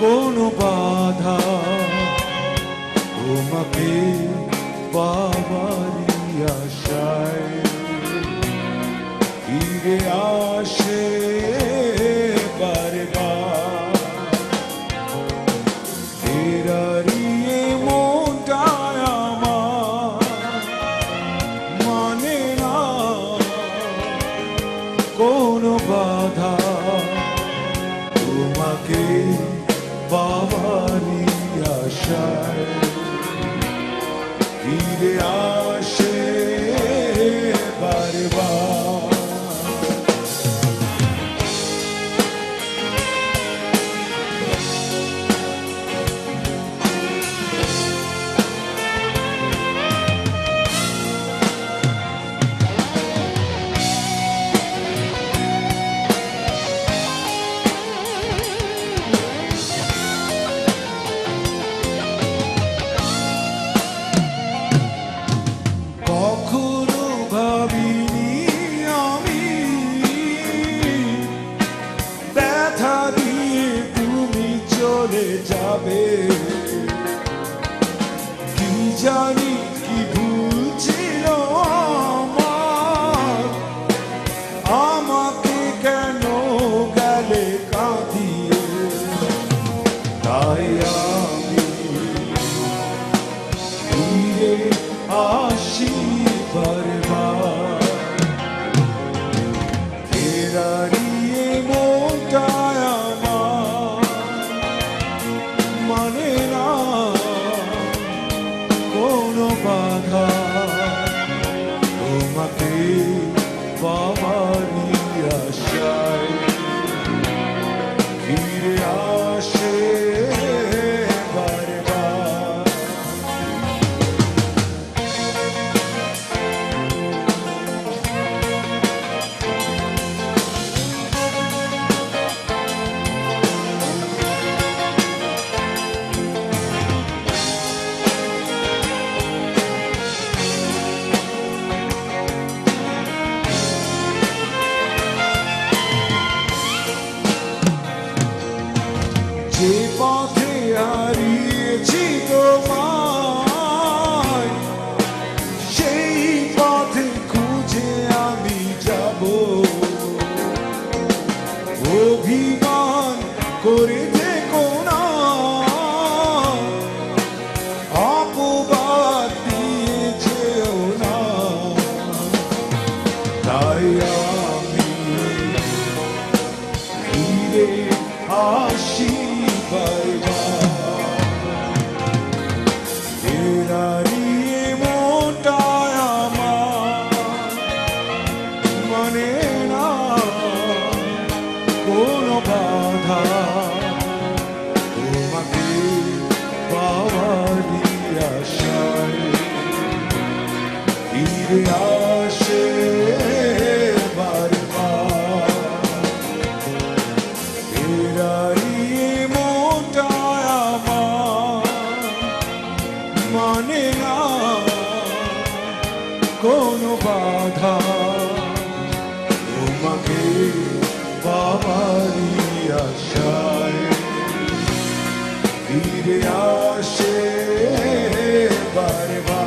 কোনো বাধা তোমাকে পাবারই আশায় ফিরে আসে বারবার ফেরারিয়ে মনটা আমার মানে না কোনো বাধা তোমাকে পাবারই আশায় ফিরে আসে বারবার কখনো ভাবিনি আমি ব্যথা দিয়ে তুমি চলে যাবে কি জানি কি ভুল ছিল আমার আমাকে কেন গেলে কাঁদিয়ে তাই আমি ফিরে আসি বারবার ফেরারিয়ে মনটা আমার মানে না কোনো বাধা তোমাকে পাবারই আশায় ফিরে আসে বারবার যে পথে হারিয়েছি তোমায় সেই পথে খুঁজে আমি যাব অভিমান করে থেকো না অপবাদ দিয়ে যেও না তাই আমি ফিরে আসি ফেরারিয়ে মনটা আমার মানে না কোনো বাধা তোমাকে পাবারই আশায় ফিরে আসে বারবার ফেরারিয়ে মনটা আমার মানে না কোনো বাধা তোমাকে পাবারই আশায় ফিরে আসে বারবার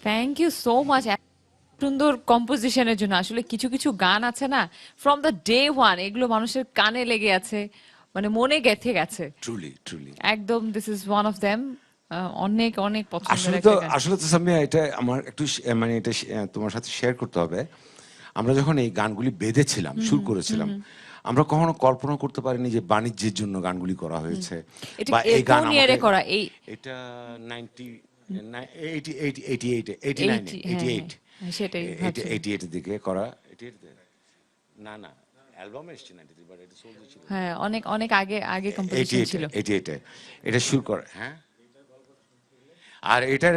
থ্যাংক ইউ সো মাচ সুন্দর কম্পোজিশনের জন্য। আসলে কিছু কিছু গান আছে না, ফ্রম দ্য ডে ওয়ান এগুলো মানুষের কানে লেগে আছে, মানে মনে গেঁথে গেছে ট্রুলি ট্রুলি একদম। This is one of them. অনেক অনেক পছন্দের আসলে একটা তো গান। আসলে তো সামিয়া, এটা আমার একটু মানে এটা তোমার সাথে শেয়ার করতে হবে। আমরা যখন এই গানগুলি বেঁধেছিলাম, সুর করেছিলাম, আমরা কখনো কল্পনা করতে পারিনি যে বাণিজ্যের জন্য গানগুলি করা হয়েছে এটা বা এই গান কোন ইয়ারে আমাকে করা এই এটা 89 হ্যাঁ সেটাই ভাবছি 88 এর দিকে করা 88 না না অ্যালবাম এসেছে 93 বাট এটা সোলজ ছিল হ্যাঁ অনেক অনেক আগে আগে কম্পোজিশন ছিল 88 এটা শুরু করে হ্যাঁ আর এটার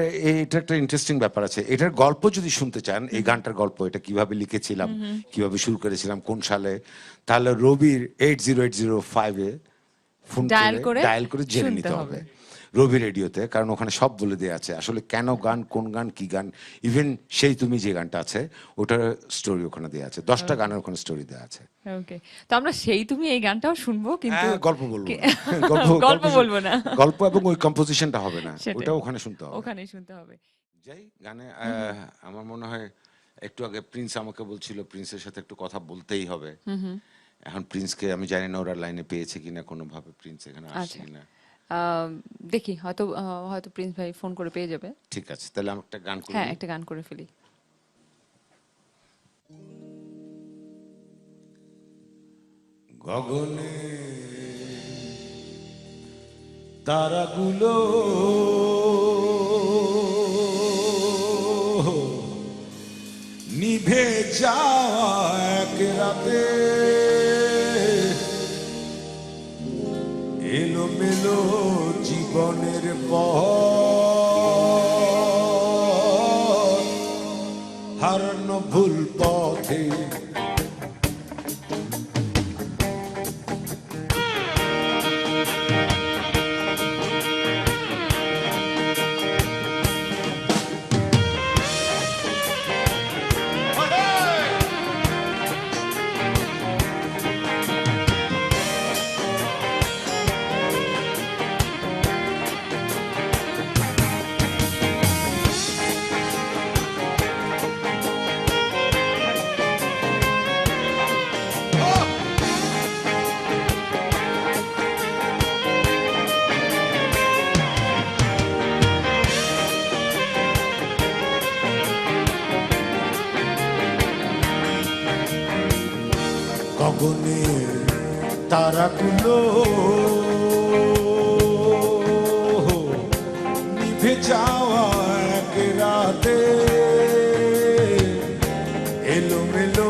একটা ইন্টারেস্টিং ব্যাপার আছে এটার গল্প যদি শুনতে চান এই গানটার গল্প এটা কিভাবে লিখেছিলাম কিভাবে শুরু করেছিলাম কোন সালে তাহলে রবির 80805 এ ফোন ডায়াল করে জেনে নিতে হবে রবি রেডিওতে কারণ ওখানে সব বলে দেওয়া আছে আসলে কেন গান কোন গান কি গান ইভেন সেই তুমি যে গানটা আছে ওটার স্টোরি ওখানে দেওয়া আছে 10টা গানের ওখানে স্টোরি দেওয়া আছে ওকে তো আমরা সেই তুমি এই গানটাও শুনবো কিন্তু গল্প বলবো গল্প বলবো না গল্প এবং ওই কম্পোজিশনটা হবে না ওটা ওখানে শুনতে হবে ওখানেই শুনতে হবে যাই গানে আমার মনে হয় একটু আগে প্রিন্স আমাকে বলছিল প্রিন্সের সাথে একটু কথা বলতেই হবে এখন প্রিন্সকে আমি জানি না ওরা লাইনে পেয়েছে কিনা কোনোভাবে প্রিন্স এখানে আসছে কিনা দেখি হয়তো হয়তো প্রিন্স ভাই ফোন করে পেয়ে যাবে ঠিক আছে তাহলে আমি একটা গান করি হ্যাঁ একটা গান করে ফেলি গগনে তারাগুলো নিভে যাওয়া এক রাতে এলোমেলো জীবনের পথ হারানো ভুল পথে গগনে তারাগুলো নিভে যাওয়া এক রাতে এলোমেলো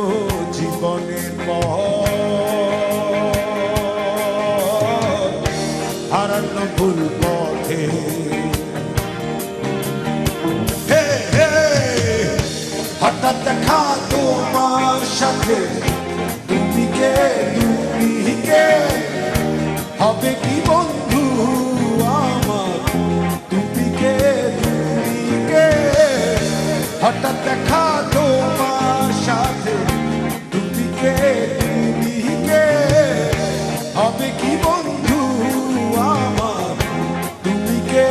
জীবনের পথ হারানো ভুল পথে হঠাৎ দেখা তোমার সাথে তুমি কে হবে কি বন্ধু আমার তুমি কে হঠাৎ দেখা তোমার সাথে তুমি কে হবে কি বন্ধু আমার তুমি কে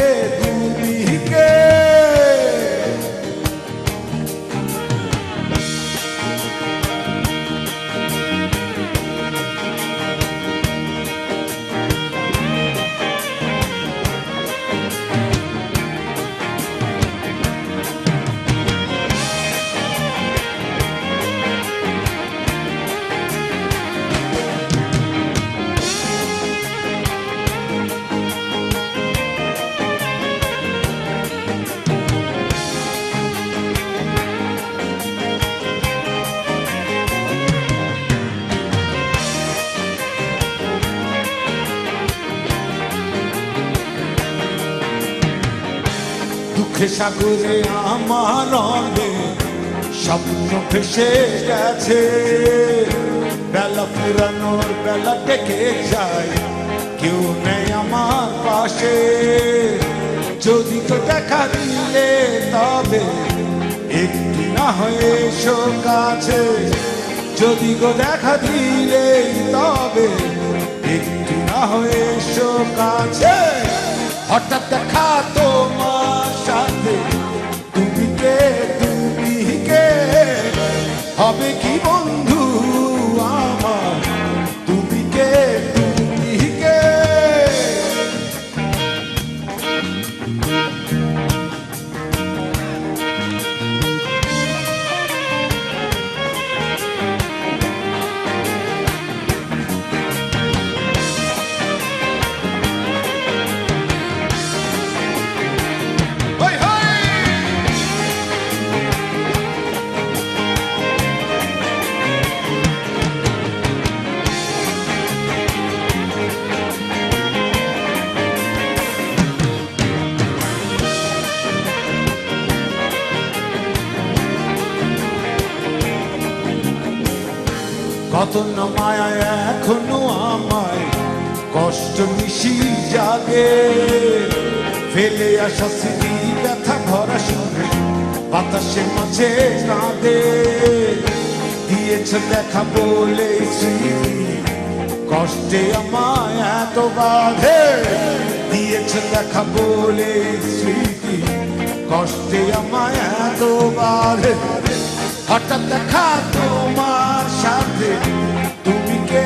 দুঃখে সাগরে আমার অনেক স্বপ্ন ভেসে গেছে বেলা পুরানোর বেলা ডেকে যায় কেউ নেই আমার পাশে যদি তো দেখা দিলে তবে একটু না হয়ে এসো কাছে যদি গো দেখা দিলে তবে একটু না হয়ে এসো কাছে হঠাৎ দেখা তোমার সাথে তুমি কে হবে কি বন্ধু আমার তুমি কে কত না মায়ায় এখনো আমায় কষ্ট নিশি জাগে, ফেলে আসা স্মৃতি ব্যথা ভরা সুরে বাতাসে মাঝে কাঁদে। দিয়েছ দেখা বলে স্মৃতি কষ্টে আমায় এত বাঁধে, দিয়েছ দেখা বলে স্মৃতি কষ্টে আমায় এত বাঁধে। হঠাৎ দেখা তোমার সাথে, তুমি কে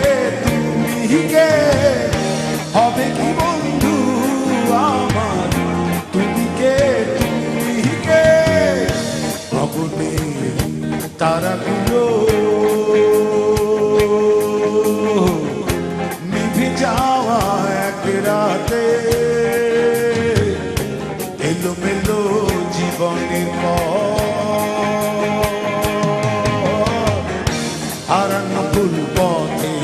হবে কি বন্ধু আমার, তুমি কে গগনে তারাগুলো নিভে যাওয়া এক রাতে, এলোমেলো জীবনের হারানো ফুল পথে।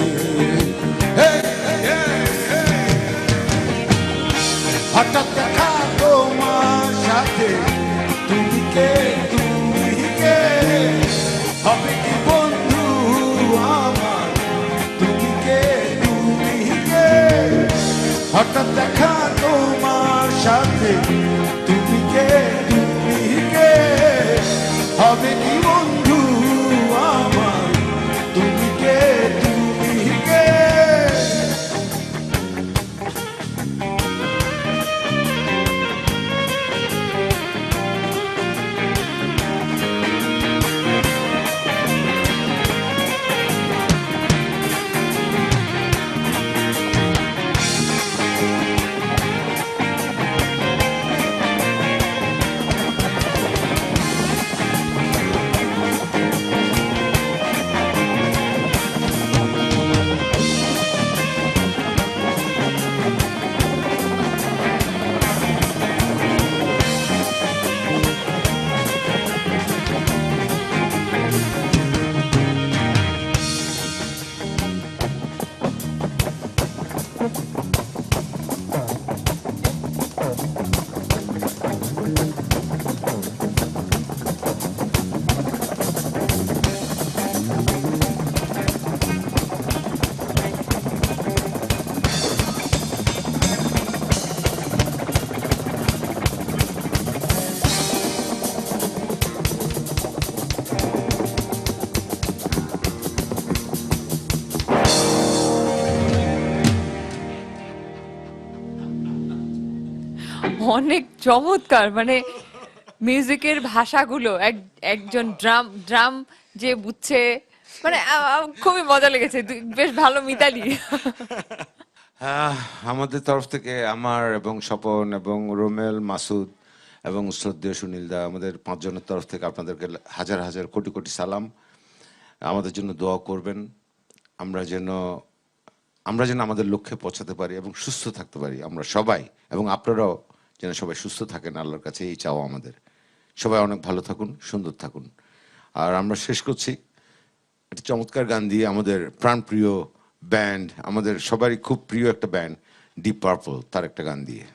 হঠাৎ দেখা তোমার সাথে, তুমি কে হবে কি বন্ধু আমার, তুমি কে হঠাৎ দেখা তোমার সাথে, তুমি কে হবে কি বন্ধু আমার, তুমি কে অনেক চমৎকার, মানে মিউজিকের ভাষাগুলো একজন ড্রাম যে বুঝছে, মানে খুবই মজা লেগেছে, বেশ ভালো মিতালি। আমাদের তরফ থেকে আমার এবং স্বপন এবং রোমেল, মাসুদ এবং শ্রদ্ধেয় সুনীল দা, আমাদের 5 জনের তরফ থেকে আপনাদেরকে হাজার হাজার কোটি কোটি সালাম। আমাদের জন্য দোয়া করবেন, আমরা যেন আমাদের লক্ষ্যে পৌঁছাতে পারি এবং সুস্থ থাকতে পারি আমরা সবাই, এবং আপনারাও যেন সবাই সুস্থ থাকেন, আল্লাহর কাছে এই চাওয়া আমাদের। সবাই অনেক ভালো থাকুন, সুন্দর থাকুন। আর আমরা শেষ করছি একটা চমৎকার গান দিয়ে, আমাদের প্রাণপ্রিয় ব্যান্ড, আমাদের সবারই খুব প্রিয় একটা ব্যান্ড ডিপ পার্পল, তার একটা গান দিয়ে।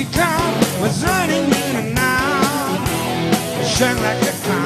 She come was running in and out, shine like a clown.